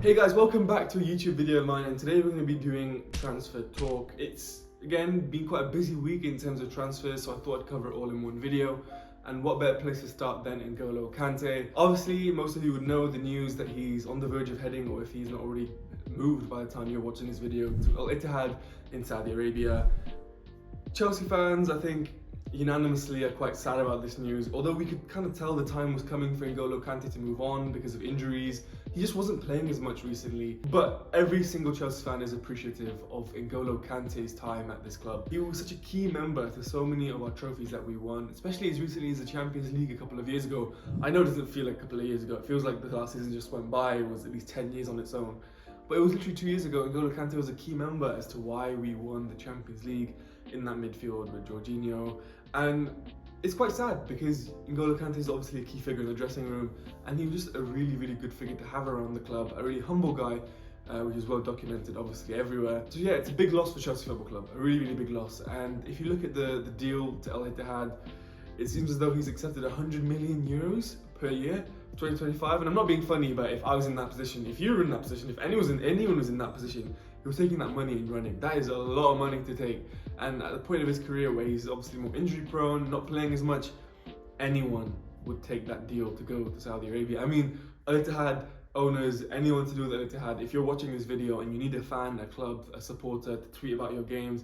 Hey guys, welcome back to a YouTube video of mine, and today we're going to be doing transfer talk. It's again been quite a busy week in terms of transfers, so I thought I'd cover it all in one video. And what better place to start than N'Golo Kante? Obviously, most of you would know the news that he's on the verge of heading, or if he's not already moved by the time you're watching this video, to Al Ittihad in Saudi Arabia. Chelsea fans, I think, unanimously are quite sad about this news, although we could kind of tell the time was coming for N'Golo Kante to move on because of injuries. He just wasn't playing as much recently, but every single Chelsea fan is appreciative of N'Golo Kante's time at this club. He was such a key member to so many of our trophies that we won, especially as recently as the Champions League a couple of years ago. I know it doesn't feel like a couple of years ago, it feels like the last season just went by. It was at least 10 years on its own. But it was literally 2 years ago. N'Golo Kante was a key member as to why we won the Champions League in that midfield with Jorginho. And it's quite sad because N'Golo Kante is obviously a key figure in the dressing room, and he was just a really, really good figure to have around the club, a really humble guy, which is well documented obviously everywhere. So yeah, it's a big loss for Chelsea Football Club, a really, really big loss. And if you look at the deal to Al Ittihad, it seems as though he's accepted 100 million euros per year, 2025. And I'm not being funny, but if I was in that position, if you were in that position, if anyone was in that position, he was taking that money and running. That is a lot of money to take. And at the point of his career where he's obviously more injury prone, not playing as much, anyone would take that deal to go to Saudi Arabia. I mean, Al Ittihad owners, anyone to do with Al Ittihad, if you're watching this video and you need a fan, a club, a supporter to tweet about your games,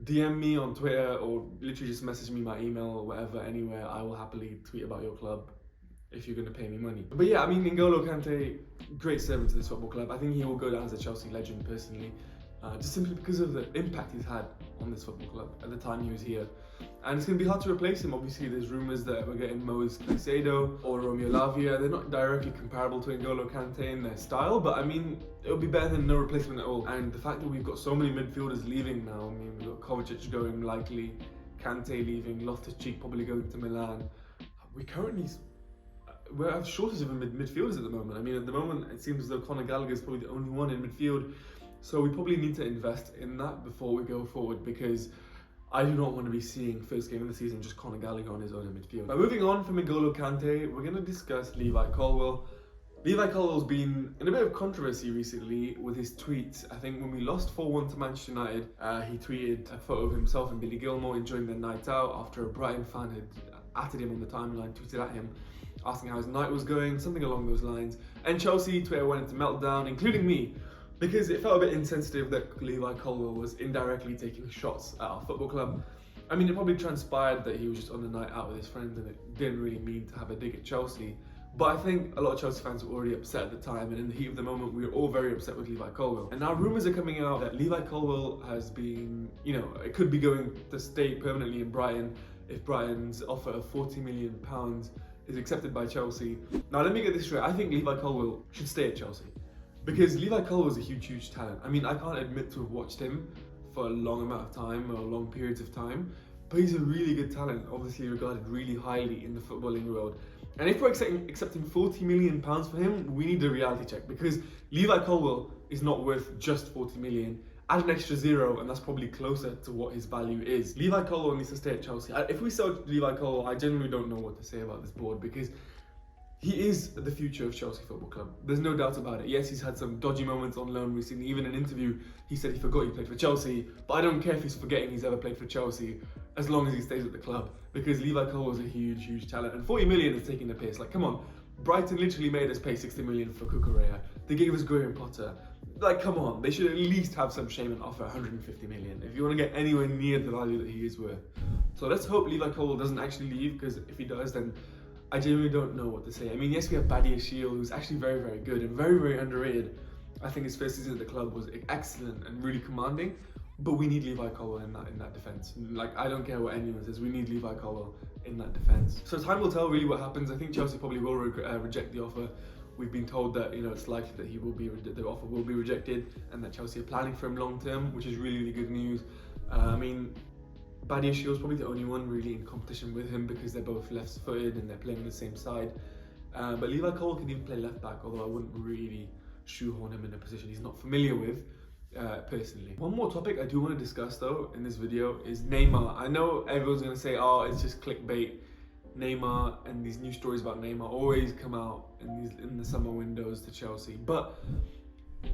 DM me on Twitter or literally just message me by email or whatever, anywhere. I will happily tweet about your club if you're going to pay me money. But yeah, I mean, N'Golo Kante, great servant to this football club. I think he will go down as a Chelsea legend personally, just simply because of the impact he's had on this football club at the time he was here. And it's going to be hard to replace him. Obviously, there's rumours that we're getting Moise Caicedo or Romeo Lavia. They're not directly comparable to N'Golo Kante in their style, but I mean, it'll be better than no replacement at all. And the fact that we've got so many midfielders leaving now, I mean, we've got Kovacic going likely, Kante leaving, Loftus-Cheek probably going to Milan. We're a shortage of midfielders at the moment. I mean, at the moment, it seems as though Conor Gallagher is probably the only one in midfield. So we probably need to invest in that before we go forward, because I do not want to be seeing first game of the season just Conor Gallagher on his own in midfield. But moving on from N'Golo Kante, we're going to discuss Levi Colwill. Levi Colwill's been in a bit of controversy recently with his tweets. I think when we lost 4-1 to Manchester United, he tweeted a photo of himself and Billy Gilmour enjoying their night out after a Brighton fan had atted him on the timeline, tweeted at him, asking how his night was going, something along those lines. And Chelsea Twitter went into meltdown, including me, because it felt a bit insensitive that Levi Colwill was indirectly taking shots at our football club. I mean, it probably transpired that he was just on a night out with his friends and it didn't really mean to have a dig at Chelsea. But I think a lot of Chelsea fans were already upset at the time, and in the heat of the moment, we were all very upset with Levi Colwill. And now rumours are coming out that Levi Colwill has been, it could be going to stay permanently in Brighton if Brighton's offer of £40 million is accepted by Chelsea. Now, let me get this straight. I think Levi Colwill should stay at Chelsea, because Levi Colwill is a huge, huge talent. I mean, I can't admit to have watched him for a long amount of time or long periods of time, but he's a really good talent, obviously regarded really highly in the footballing world. And if we're accepting £40 million for him, we need a reality check, because Levi Colwill is not worth just 40 million. Add an extra zero, and that's probably closer to what his value is. Levi Colwill needs to stay at Chelsea. If we sell Levi Colwill, I genuinely don't know what to say about this board, because he is the future of Chelsea Football Club. There's no doubt about it. Yes, he's had some dodgy moments on loan recently. Even in an interview, he said he forgot he played for Chelsea. But I don't care if he's forgetting he's ever played for Chelsea, as long as he stays at the club, because Levi Colwill is a huge, huge talent. And 40 million is taking the piss. Like, come on. Brighton literally made us pay 60 million for Cucurella. They gave us Graham Potter. Like, come on. They should at least have some shame and offer 150 million if you want to get anywhere near the value that he is worth. So let's hope Levi Colwill doesn't actually leave, because if he does, then I genuinely don't know what to say. I mean, yes, we have Badia Shield, who's actually very, very good and very, very underrated. I think his first season at the club was excellent and really commanding, but we need Levi Colwill in that defence. Like, I don't care what anyone says, we need Levi Colwill in that defence. So time will tell really what happens. I think Chelsea probably will reject the offer. We've been told that it's likely that the offer will be rejected, and that Chelsea are planning for him long term, which is really, really good news. I mean, Badia Shield's probably the only one really in competition with him, because they're both left-footed and they're playing on the same side. But Levi Colwill can even play left back, although I wouldn't really shoehorn him in a position he's not familiar with, personally. One more topic I do want to discuss though in this video is Neymar. I know everyone's going to say, oh, it's just clickbait. Neymar and these new stories about Neymar always come out in the summer windows to Chelsea, but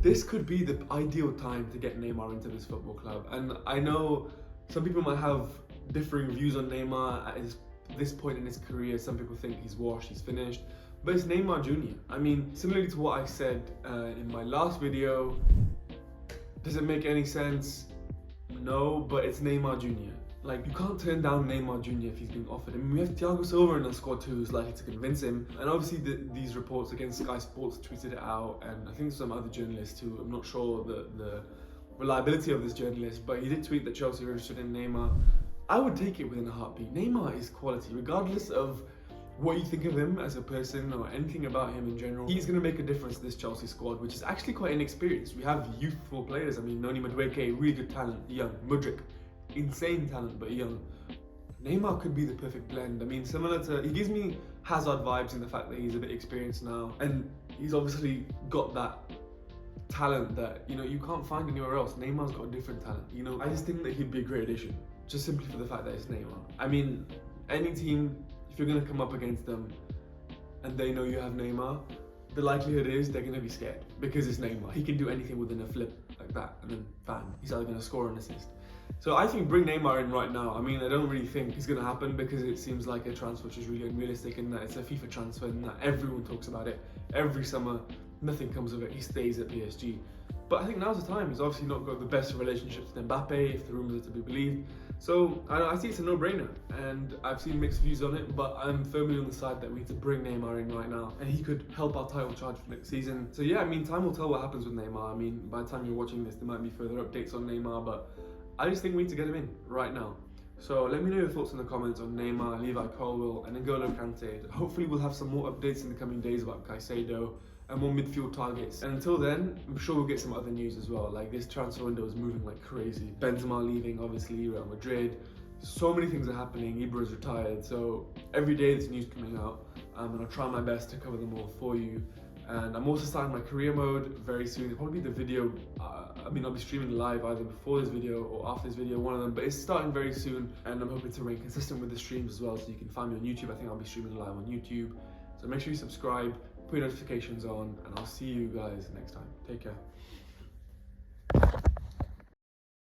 this could be the ideal time to get Neymar into this football club. And I know some people might have differing views on Neymar at this point in his career. Some people think he's washed, he's finished. But it's Neymar Jr. I mean, similarly to what I said in my last video, does it make any sense? No, but it's Neymar Jr. Like, you can't turn down Neymar Jr. if he's being offered. I mean, we have Thiago Silva in the squad too, who's likely to convince him. And obviously these reports against Sky Sports tweeted it out, and I think some other journalists too. I'm not sure the reliability of this journalist, but he did tweet that Chelsea were interested in Neymar. I would take it within a heartbeat. Neymar is quality, regardless of what you think of him as a person or anything about him in general. He's going to make a difference to this Chelsea squad, which is actually quite inexperienced. We have youthful players. I mean, Noni Madueke, really good talent, young. Mudryk, insane talent, but young. Neymar could be the perfect blend. I mean, similar to, he gives me Hazard vibes in the fact that he's a bit experienced now, and he's obviously got that talent that, you know, you can't find anywhere else. Neymar's got a different talent, you know. I just think that he'd be a great addition, just simply for the fact that it's Neymar. I mean, any team, if you're going to come up against them and they know you have Neymar, the likelihood is they're going to be scared because it's Neymar. He can do anything within a flip like that, and then bam, he's either going to score or an assist. So I think bring Neymar in right now. I mean, I don't really think it's going to happen because it seems like a transfer which is really unrealistic, and that it's a FIFA transfer and that everyone talks about it every summer. Nothing comes of it. He stays at PSG. But I think now's the time. He's obviously not got the best relationships with Mbappe, if the rumours are to be believed. So I think it's a no-brainer, and I've seen mixed views on it, but I'm firmly on the side that we need to bring Neymar in right now, and he could help our title charge for next season. So yeah, I mean, time will tell what happens with Neymar. I mean, by the time you're watching this, there might be further updates on Neymar, but I just think we need to get him in right now. So let me know your thoughts in the comments on Neymar, Levi Colwill, and N'Golo Kante. Hopefully we'll have some more updates in the coming days about Caicedo and more midfield targets. And until then, I'm sure we'll get some other news as well. Like, this transfer window is moving like crazy. Benzema leaving, obviously, Real Madrid. So many things are happening. Ibra's retired. So every day there's news coming out, and I'll try my best to cover them all for you. And I'm also starting my career mode very soon. It'll probably be the video, I'll be streaming live either before this video or after this video, one of them, but it's starting very soon, and I'm hoping to remain consistent with the streams as well, so you can find me on YouTube. I think I'll be streaming live on YouTube. So make sure you subscribe, put your notifications on, and I'll see you guys next time. Take care.